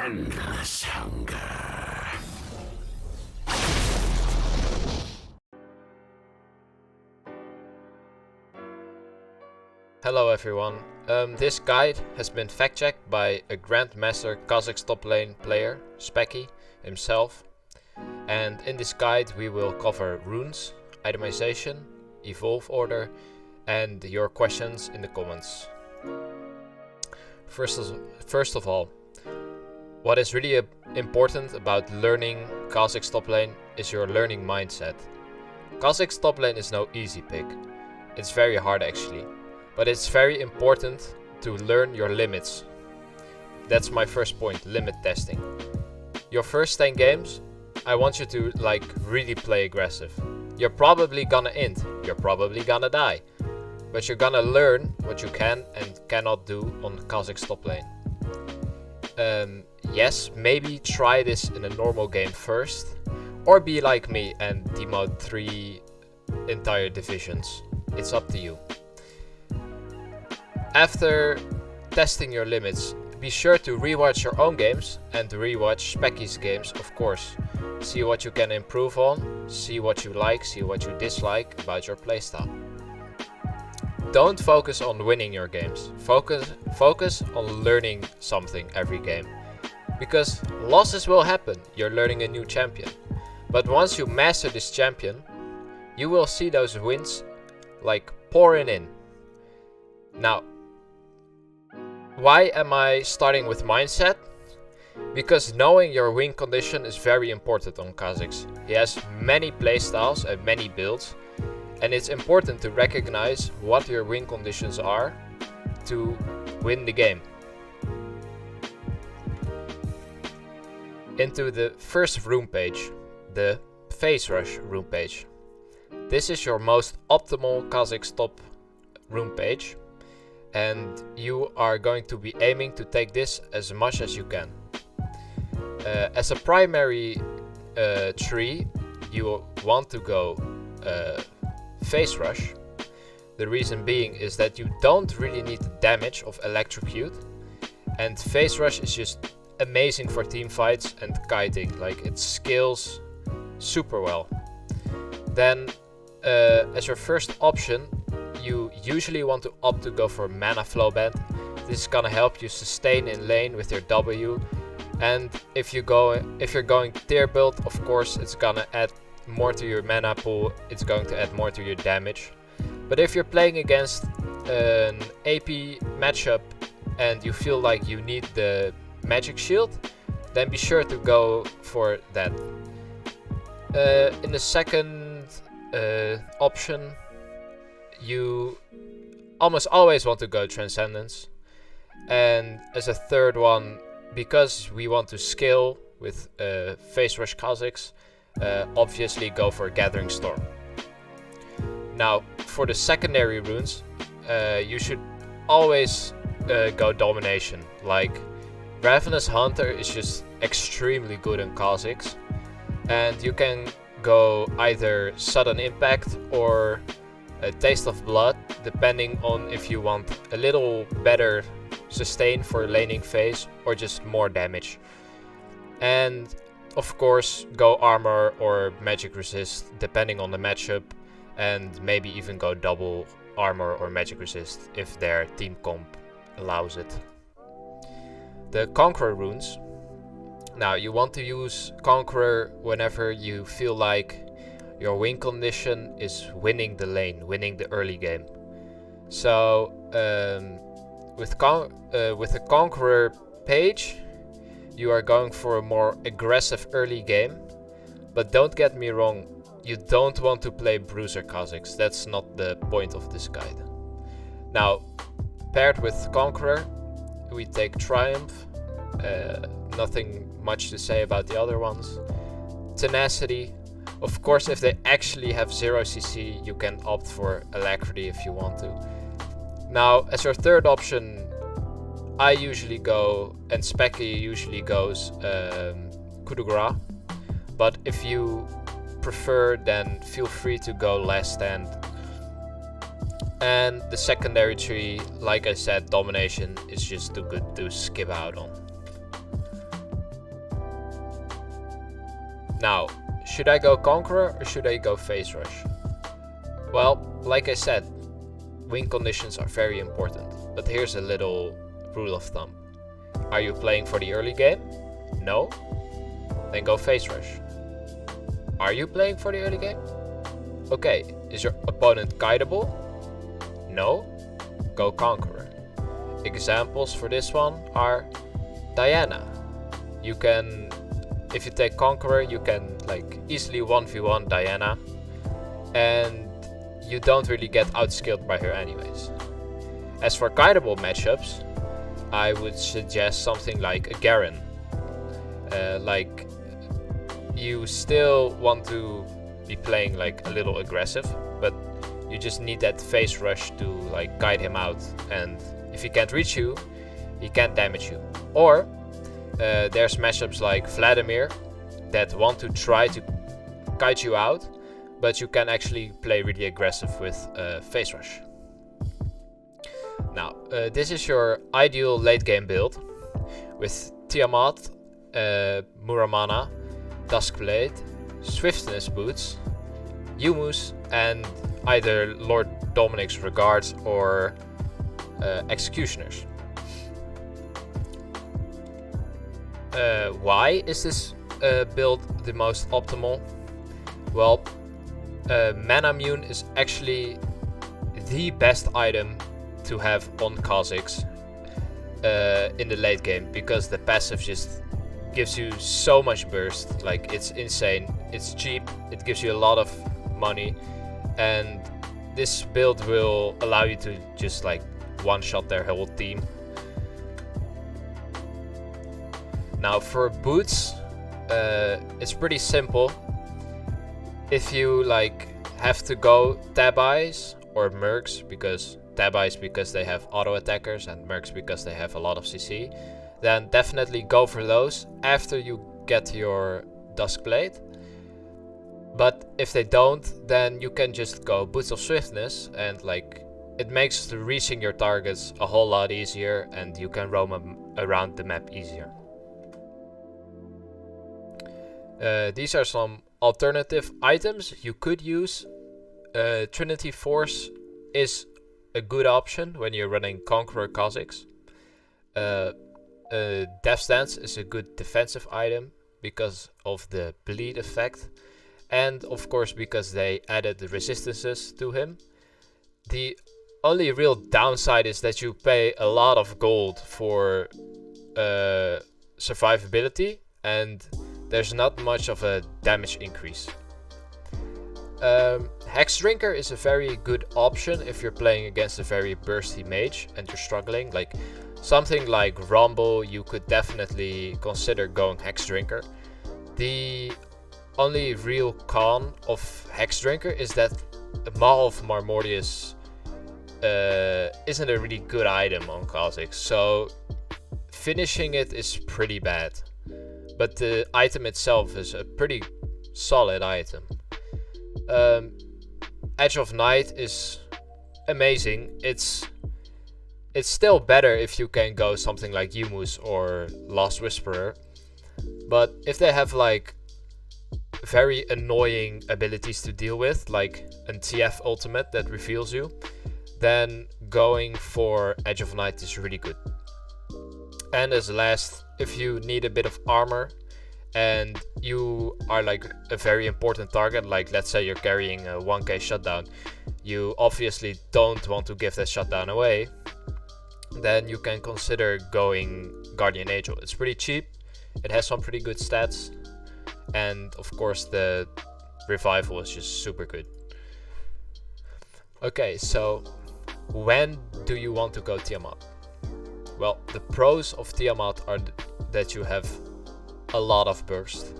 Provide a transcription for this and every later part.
endless hunger. Hello everyone. This guide has been fact-checked by a grandmaster Kha'zix top lane player, Specky, himself. And in this guide we will cover runes, itemization, evolve order, and your questions in the comments. First of all, what is really important about learning Kha'zix top lane is your learning mindset. Kha'zix top lane is no easy pick. It's very hard actually. But it's very important to learn your limits. That's my first point, limit testing. Your first 10 games, I want you to really play aggressive. You're probably gonna int, you're probably gonna die. But you're gonna learn what you can and cannot do on Kha'zix top lane. Yes, maybe try this in a normal game first. Or be like me and demote 3 entire divisions. It's up to you. After testing your limits, be sure to rewatch your own games and rewatch Specky's games, of course. See what you can improve on, see what you like, see what you dislike about your playstyle. Don't focus on winning your games. Focus on learning something every game. Because losses will happen, you're learning a new champion. But once you master this champion, you will see those wins pouring in. Now, why am I starting with mindset? Because knowing your win condition is very important on Kha'zix. He has many playstyles and many builds, and it's important to recognize what your win conditions are to win the game. Into the first rune page, the Phase Rush rune page. This is your most optimal Kha'zix top rune page. And you are going to be aiming to take this as much as you can. As a primary tree, you want to go Phase Rush. The reason being is that you don't really need the damage of Electrocute. And Phase Rush is just amazing for team fights and kiting. It scales super well. Then as your first option, you usually want to opt to go for Mana Flow Band. This is gonna help you sustain in lane with your W. And if you're going tier build, of course it's gonna add more to your mana pool, it's going to add more to your damage. But if you're playing against an AP matchup and you feel like you need the magic shield, then be sure to go for that. In the second option, you almost always want to go Transcendence. And as a third one, because we want to scale with Phase Rush Kha'zix, obviously go for Gathering Storm. Now, for the secondary runes, you should always go Domination. Ravenous Hunter is just extremely good in Kha'zix. And you can go either Sudden Impact or a Taste of Blood, depending on if you want a little better sustain for laning phase or just more damage. And of course go Armor or Magic Resist, depending on the matchup, and maybe even go double Armor or Magic Resist if their team comp allows it. The Conqueror runes. Now you want to use Conqueror whenever you feel like your win condition is winning the lane, winning the early game. So with the Conqueror page, you are going for a more aggressive early game. But don't get me wrong, you don't want to play Bruiser Kha'zix. That's not the point of this guide. Now, paired with Conqueror, we take Triumph. Nothing much to say about the other ones. Tenacity. Of course, if they actually have 0 CC, you can opt for Alacrity if you want to. Now, as your third option, I usually go, and Specky usually goes, Coup de Grace. But if you prefer, then feel free to go Last Stand. And the secondary tree, like I said, Domination is just too good to skip out on. Now, should I go Conqueror or should I go Phase Rush? Well, like I said, win conditions are very important, but here's a little rule of thumb. Are you playing for the early game? No? Then go Phase Rush. Are you playing for the early game? Okay, is your opponent guidable? No? Go Conqueror. Examples for this one are Diana. You can, if you take Conqueror, you can like easily 1v1 Diana, and you don't really get outskilled by her anyways. As for guidable matchups, I would suggest something like a Garen. Like, you still want to be playing like a little aggressive, but you just need that Phase Rush to like guide him out, and if he can't reach you, he can't damage you. Or there's matchups like Vladimir that want to try to kite you out, but you can actually play really aggressive with Phase Rush. Now, this is your ideal late game build with Tiamat, Muramana, Duskblade, Swiftness Boots, Humus, and either Lord Dominic's Regards or Executioners. Why is this build the most optimal? Well, Manamune is actually the best item to have on Kha'zix in the late game, because the passive just gives you so much burst, like it's insane, it's cheap, it gives you a lot of money, and this build will allow you to just like one-shot their whole team. Now for boots, it's pretty simple. If you like have to go Tab Eyes or Mercs, because Tab Eyes because they have auto attackers and Mercs because they have a lot of CC, then definitely go for those after you get your Duskblade. But if they don't, then you can just go Boots of Swiftness, and like it makes reaching your targets a whole lot easier, and you can roam around the map easier. These are some alternative items you could use. Trinity Force is a good option when you're running Conqueror Kha'zix. Death Stance is a good defensive item because of the bleed effect, and of course because they added the resistances to him. The only real downside is that you pay a lot of gold for survivability, and there's not much of a damage increase. Hex Drinker is a very good option if you're playing against a very bursty mage and you're struggling. Like something like Rumble, you could definitely consider going Hex Drinker. The only real con of Hex Drinker is that Maw of Marmortius isn't a really good item on Kha'zix, so finishing it is pretty bad. But the item itself is a pretty solid item. Edge of Night is amazing. It's still better if you can go something like Humus or Last Whisperer. But if they have like very annoying abilities to deal with, like a TF ultimate that reveals you, then going for Edge of Night is really good. And as last, if you need a bit of armor and you are like a very important target, like let's say you're carrying a 1k shutdown, you obviously don't want to give that shutdown away, then you can consider going Guardian Angel. It's pretty cheap, it has some pretty good stats, and of course the revival is just super good. Okay, so when do you want to go Tiamat? Well, the pros of Tiamat are that you have a lot of burst,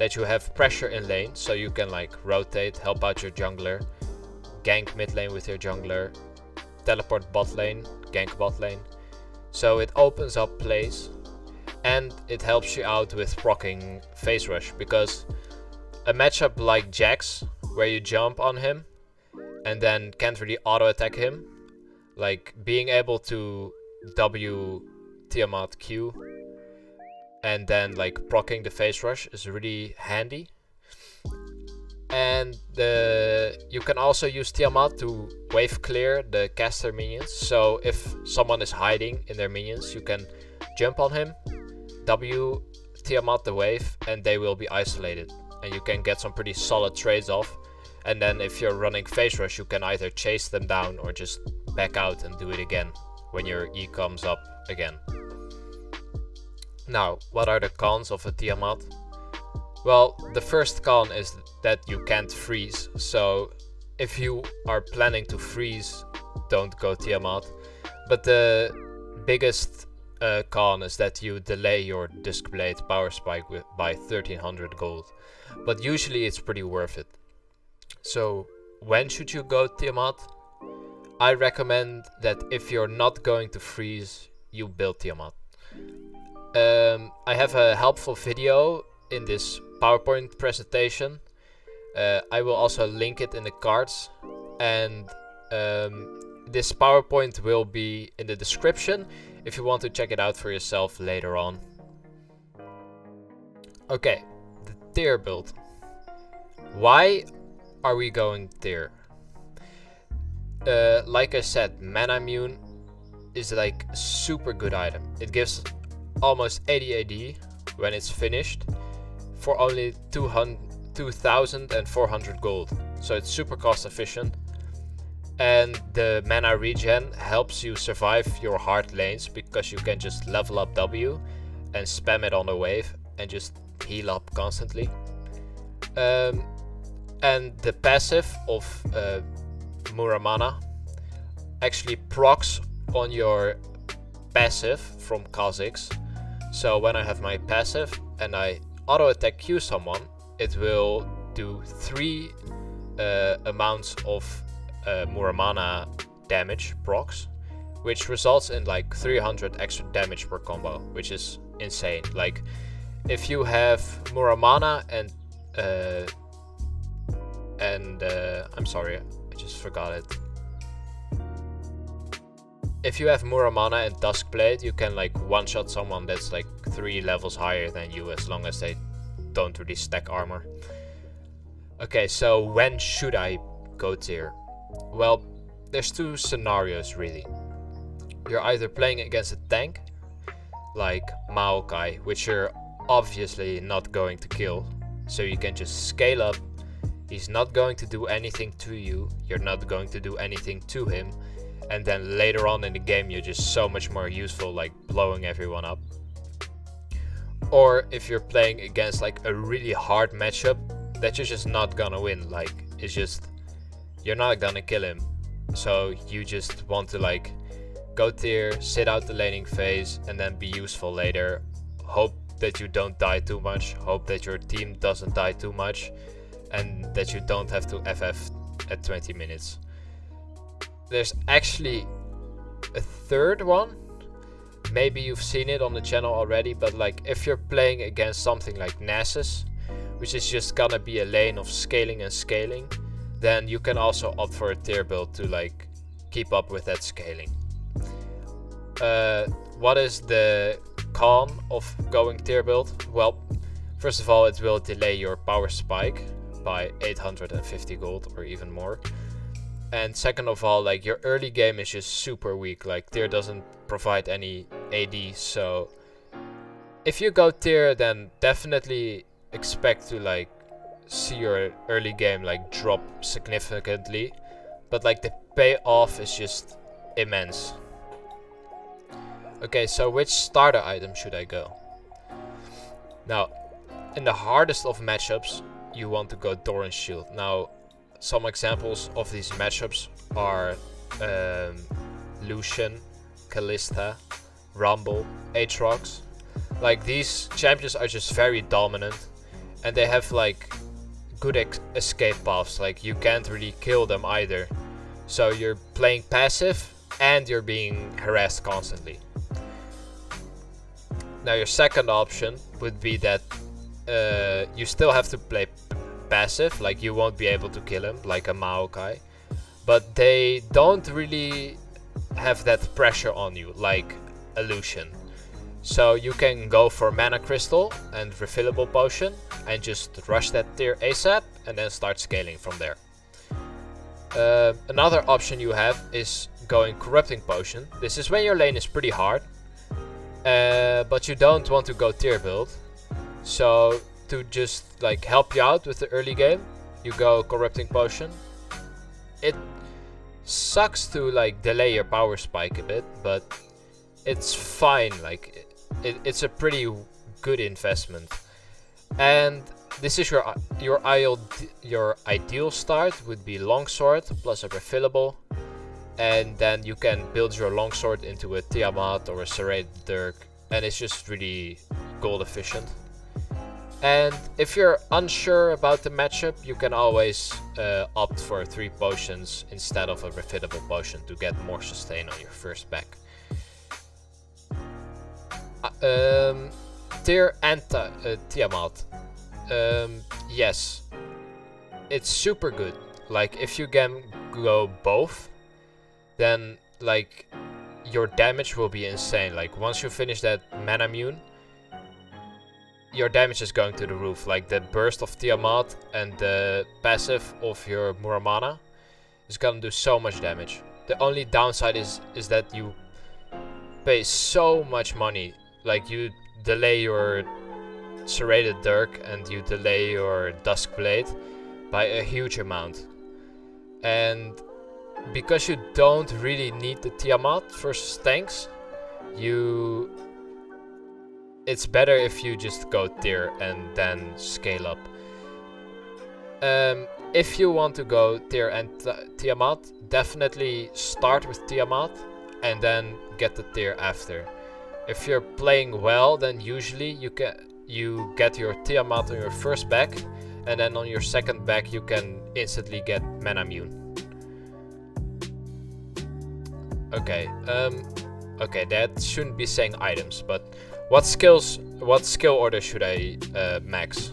that you have pressure in lane, so you can like rotate, help out your jungler, gank mid lane with your jungler, teleport bot lane, gank bot lane. So it opens up plays, and it helps you out with proccing Phase Rush, because a matchup like Jax, where you jump on him and then can't really auto attack him, like being able to W Tiamat Q and then like proccing the phase rush is really handy. And you can also use Tiamat to wave clear the caster minions. So if someone is hiding in their minions, you can jump on him, W Tiamat the wave, and they will be isolated. And you can get some pretty solid trades off. And then if you're running phase rush, you can either chase them down or just back out and do it again when your E comes up again. Now, what are the cons of a Tiamat? Well, the first con is that you can't freeze. So if you are planning to freeze, don't go Tiamat. But the biggest con is that you delay your disc blade power spike by 1300 gold. But usually it's pretty worth it. So when should you go Tiamat? I recommend that if you're not going to freeze, you build Tiamat. I have a helpful video in this PowerPoint presentation. I will also link it in the cards, and this PowerPoint will be in the description if you want to check it out for yourself later on. Okay, the tier build. Why are we going tier? Like I said, Mana Immune is like a super good item. It gives almost 80 AD when it's finished for only 2,400 gold. So it's super cost efficient. And the mana regen helps you survive your hard lanes because you can just level up W and spam it on the wave and just heal up constantly. And the passive of Muramana actually procs on your passive from Kha'zix. So when I have my passive and I auto attack Q someone, it will do 3 amounts of Muramana damage procs, which results in like 300 extra damage per combo, which is insane. Like if you have Muramana and I'm sorry, I just forgot it. If you have Muramana and Duskblade, you can like one-shot someone that's like 3 levels higher than you, as long as they don't really stack armor. Okay, so when should I go tier? Well, there's 2 scenarios really. You're either playing against a tank, like Maokai, which you're obviously not going to kill, so you can just scale up. He's not going to do anything to you, you're not going to do anything to him, and then later on in the game you're just so much more useful, like blowing everyone up. Or if you're playing against like a really hard matchup that you're just not gonna win, like it's just you're not gonna kill him, so you just want to like go tier, sit out the laning phase, and then be useful later. Hope that you don't die too much, hope that your team doesn't die too much, and that you don't have to FF at 20 minutes. There's actually a third one. Maybe you've seen it on the channel already, but like if you're playing against something like Nasus, which is just gonna be a lane of scaling and scaling, then you can also opt for a tier build to like keep up with that scaling. What is the con of going tier build? Well, first of all, it will delay your power spike by 850 gold or even more. And second of all, like your early game is just super weak. Like tier doesn't provide any AD, so if you go tier, then definitely expect to like see your early game like drop significantly, but like the payoff is just immense. Okay, so which starter item should I go? Now, in the hardest of matchups, you want to go Doran's Shield. Now, some examples of these matchups are Lucian, Kalista, Rumble, Aatrox. Like these champions are just very dominant, and they have like good escape paths. Like you can't really kill them either, so you're playing passive and you're being harassed constantly. Now your second option would be that you still have to play passive, like you won't be able to kill him like a Maokai, but they don't really have that pressure on you like a Lucian. So you can go for mana crystal and refillable potion and just rush that tier ASAP and then start scaling from there. Another option you have is going corrupting potion. This is when your lane is pretty hard, but you don't want to go tier build. So to just like help you out with the early game, you go corrupting potion. It sucks to like delay your power spike a bit, but it's fine. Like it's a pretty good investment. And this is your ideal start would be longsword plus a refillable, and then you can build your longsword into a Tiamat or a serrated dirk, and it's just really gold efficient. And if you're unsure about the matchup, you can always opt for 3 potions instead of a refillable potion to get more sustain on your first back. Tier and Tiamat. Yes, it's super good. Like if you can go both, then like your damage will be insane. Like once you finish that mana mune, your damage is going to the roof. Like the burst of Tiamat and the passive of your Muramana is gonna do so much damage. The only downside is that you pay so much money. Like you delay your serrated dirk and you delay your dusk blade by a huge amount. And because you don't really need the Tiamat versus tanks, it's better if you just go tier and then scale up. If you want to go tier and Tiamat, definitely start with Tiamat and then get the tier after. If you're playing well, then usually you get your Tiamat on your first back, and then on your second back you can instantly get mana mune. Okay, that shouldn't be saying items, but what skill order should I max?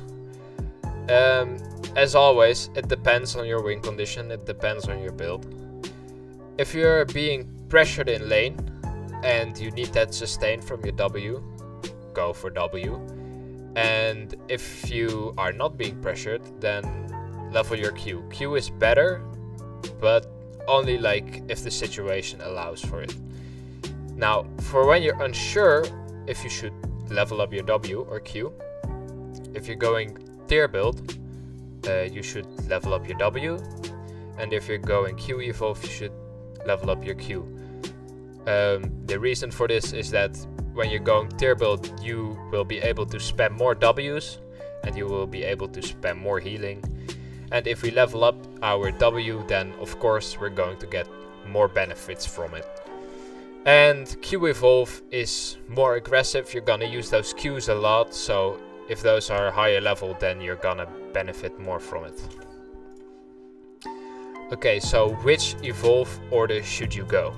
As always, it depends on your win condition, it depends on your build. If you're being pressured in lane and you need that sustain from your W, go for W. And if you are not being pressured, then level your Q. Q is better, but only like if the situation allows for it. Now, for when you're unsure if you should level up your W or Q, if you're going tier build, you should level up your W, and if you're going Q evolve, you should level up your Q. The reason for this is that when you're going tier build, you will be able to spam more Ws and you will be able to spam more healing. And if we level up our W, then of course we're going to get more benefits from it. And Q evolve is more aggressive, you're gonna use those Qs a lot, so if those are higher level, then you're gonna benefit more from it. Okay, so which evolve order should you go?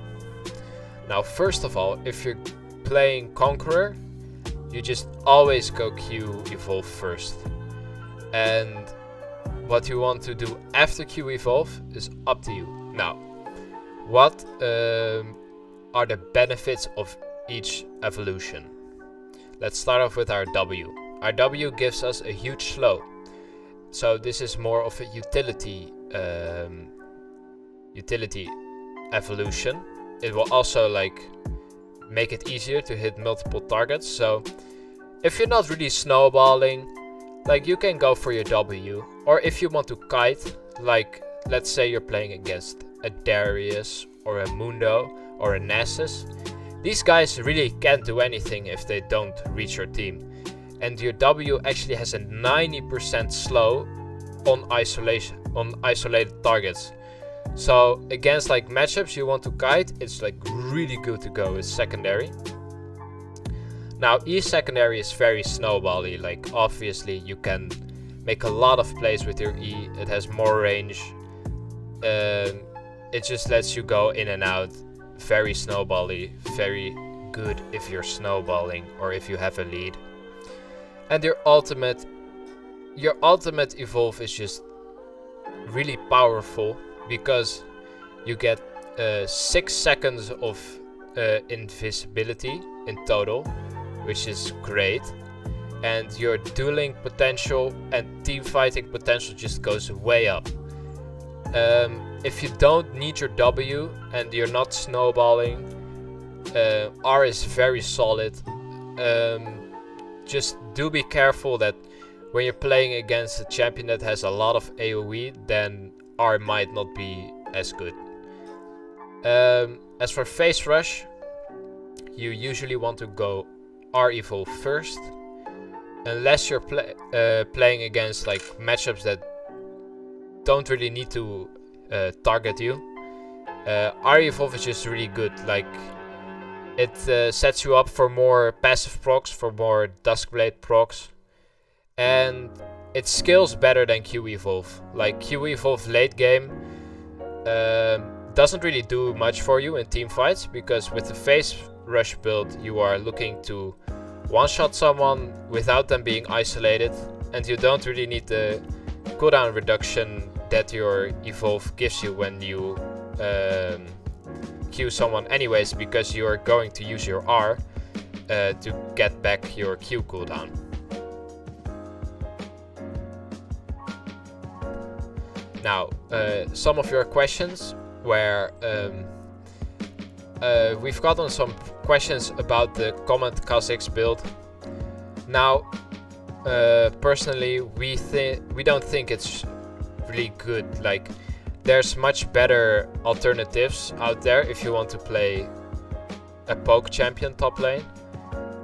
Now, first of all, if you're playing Conqueror, you just always go Q evolve first. And what you want to do after Q evolve is up to you. Now, what are the benefits of each evolution? Let's start off with our W. Our W gives us a huge slow. So this is more of a utility evolution. It will also like make it easier to hit multiple targets. So if you're not really snowballing, like you can go for your W. Or if you want to kite, like let's say you're playing against a Darius or a Mundo or a Nasus. These guys really can't do anything if they don't reach your team. And your W actually has a 90% slow on isolated targets. So against like matchups you want to kite, it's like really good to go with secondary. Now E secondary is very snowbally, like obviously you can make a lot of plays with your E, it has more range, it just lets you go in and out, very snowbally, very good if you're snowballing or if you have a lead. And your ultimate evolve is just really powerful because you get 6 seconds of invisibility in total, which is great. And your dueling potential and team fighting potential just goes way up. If you don't need your W and you're not snowballing, R is very solid. Just do be careful that when you're playing against a champion that has a lot of AoE, then R might not be as good. As for phase rush, you usually want to go R evolve first, unless you're playing against like matchups that don't really need to target you. R evolve is just really good. Like it sets you up for more passive procs, for more Duskblade procs, and it scales better than Q evolve. Like Q evolve late game doesn't really do much for you in team fights, because with the phase rush build you are looking to one-shot someone without them being isolated, and you don't really need the cooldown reduction that your evolve gives you when you Q someone anyways, because you're going to use your R to get back your Q cooldown. Now, some of your questions where we've gotten some questions about the Command Kha'zix build. Now, personally, we don't think it's really good. Like, there's much better alternatives out there if you want to play a poke champion top lane.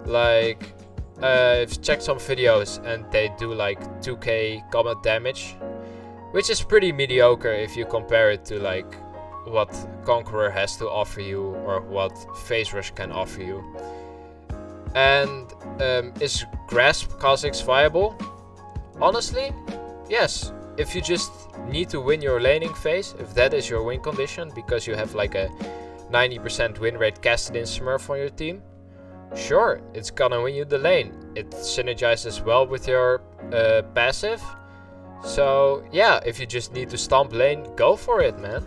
Like, I've checked some videos and they do like 2k combat damage, which is pretty mediocre if you compare it to like what Conqueror has to offer you or what Phase Rush can offer you. And is Grasp Kha'zix viable? Honestly, yes. If you just need to win your laning phase, if that is your win condition, because you have like a 90% win rate casted in Smurf on your team, sure, it's gonna win you the lane. It synergizes well with your passive. So yeah, if you just need to stomp lane, go for it, man.